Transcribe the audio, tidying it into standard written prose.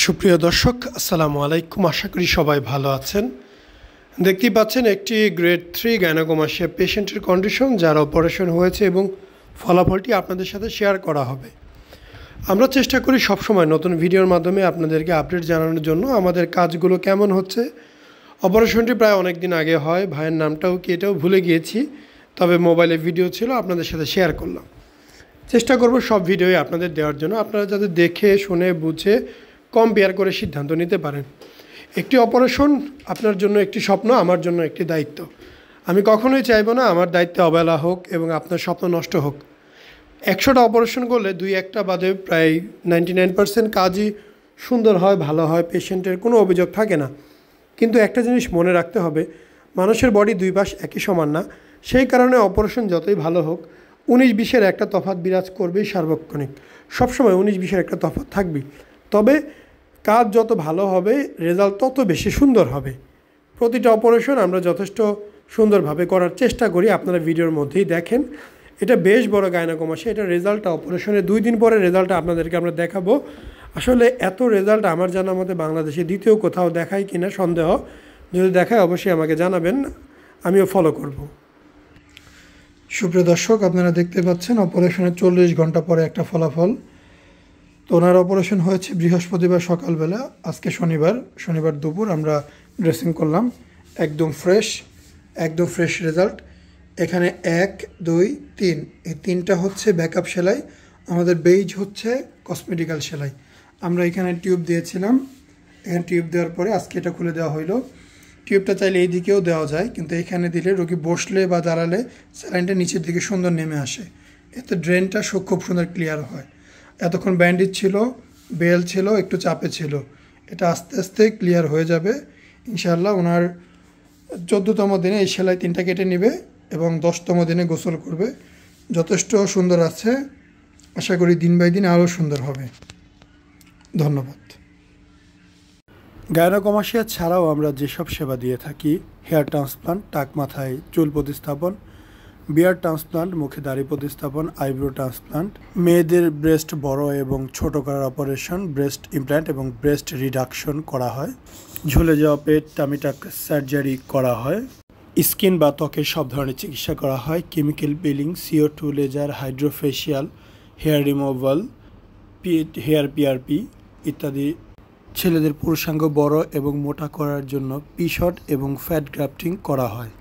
সুপ্রিয় দর্শক, আসসালামু আলাইকুম। আশা করি সবাই ভালো আছেন। দেখতেই পাচ্ছেন একটি গ্রেড 3 গাইনোকোমাস্টিয়া পেশেন্টের কন্ডিশন, যার অপারেশন হয়েছে এবং ফলাফলটি আপনাদের সাথে শেয়ার করা হবে। আমরা চেষ্টা করি সবসময় নতুন ভিডিওর মাধ্যমে আপনাদেরকে আপডেট জানানোর জন্য আমাদের কাজগুলো কেমন হচ্ছে। অপারেশনটি প্রায় অনেক দিন আগে হয়, ভাইয়ের নামটাও কি এটাও ভুলে গিয়েছি, তবে মোবাইলে ভিডিও ছিল, আপনাদের সাথে শেয়ার করলাম। চেষ্টা করব সব ভিডিওই আপনাদের দেওয়ার জন্য, আপনারা যাতে দেখে শুনে বুঝে কম্পেয়ার করে সিদ্ধান্ত নিতে পারেন। একটি অপারেশন আপনার জন্য একটি স্বপ্ন, আমার জন্য একটি দায়িত্ব। আমি কখনোই চাইবো না আমার দায়িত্বে অবহেলা হোক এবং আপনার স্বপ্ন নষ্ট হোক। 100টা অপারেশন করলে 2-1টা বাদে প্রায় 99% কাজই সুন্দর হয়, ভালো হয়, পেশেন্টের কোনো অভিযোগ থাকে না। কিন্তু একটা জিনিস মনে রাখতে হবে, মানুষের বডি দুই পাশ একই সমান না। সেই কারণে অপারেশন যতই ভালো হোক, 19-20-এর একটা তফাৎ বিরাজ করবেই সার্বক্ষণিক। সবসময় 19-20-এর একটা তফাৎ থাকবেই। তবে কাজ যত ভালো হবে, রেজাল্ট তত বেশি সুন্দর হবে। প্রতিটা অপারেশন আমরা যথেষ্ট সুন্দরভাবে করার চেষ্টা করি, আপনারা ভিডিওর মধ্যেই দেখেন। এটা বেশ বড় গাইনোকোমাস্টিয়া, এটা রেজাল্টটা অপারেশনের 2 দিন পরে রেজাল্টটা আপনাদেরকে আমরা দেখাবো। আসলে এত রেজাল্ট আমার জানার মতে বাংলাদেশে দ্বিতীয় কোথাও দেখায় কিনা সন্দেহ। যদি দেখায় অবশ্যই আমাকে জানাবেন, আমিও ফলো করব। সুপ্রিয় দর্শক, আপনারা দেখতে পাচ্ছেন অপারেশনের 40 ঘন্টা পরে একটা ফলাফল। তো ওনার অপারেশন হয়েছে বৃহস্পতিবার সকালবেলা, আজকে শনিবার দুপুর আমরা ড্রেসিং করলাম। একদম ফ্রেশ রেজাল্ট। এখানে 1, 2, 3 এই 3টা হচ্ছে ব্যাকআপ সেলাই, আমাদের বেইজ হচ্ছে কসমেটিক্যাল সেলাই। আমরা এখানে টিউব দিয়েছিলাম, এখানে টিউব দেওয়ার পরে আজকে এটা খুলে দেওয়া হইলো। টিউবটা চাইলে এই দিকেও দেওয়া যায়, কিন্তু এখানে দিলে রোগী বসলে বা দাঁড়ালে স্যালাইনটা নিচের দিকে সুন্দর নেমে আসে, এতে ড্রেনটা খুব সুন্দর ক্লিয়ার হয়। এতক্ষণ ব্যান্ডেজ ছিল, বেল ছিল, একটু চাপে ছিল, এটা আস্তে আস্তে ক্লিয়ার হয়ে যাবে ইনশাআল্লাহ। ওনার 14তম দিনে এই সেলাই 3টা কেটে নেবে এবং 10তম দিনে গোসল করবে। যথেষ্ট সুন্দর আছে, আশা করি দিন বাই দিন আরও সুন্দর হবে। ধন্যবাদ। গাইনোকোমাস্টিয়া ছাড়াও আমরা যেসব সেবা দিয়ে থাকি, হেয়ার ট্রান্সপ্লান্ট, টাক মাথায় চুল প্রতিস্থাপন, বিয়ার ট্রান্সপ্লান্ট, মুখে দাড়ি প্রতিস্থাপন, আইব্রো ট্রান্সপ্লান্ট, মেয়েদের ব্রেস্ট বড় এবং ছোট করার অপারেশন, ব্রেস্ট ইমপ্ল্যান্ট এবং ব্রেস্ট রিডাকশন করা হয়, ঝুলে যাওয়া পেট, টামিটাক সার্জারি করা হয়, স্কিন বা ত্বকের সব ধরনের চিকিৎসা করা হয়, chemical peeling, CO2 laser, hydrofacial, hair removal, hair PRP ইত্যাদি। ছেলেদের পুরুষাঙ্গ বড় এবং মোটা করার জন্য পিশট এবং ফ্যাট গ্রাফটিং করা হয়।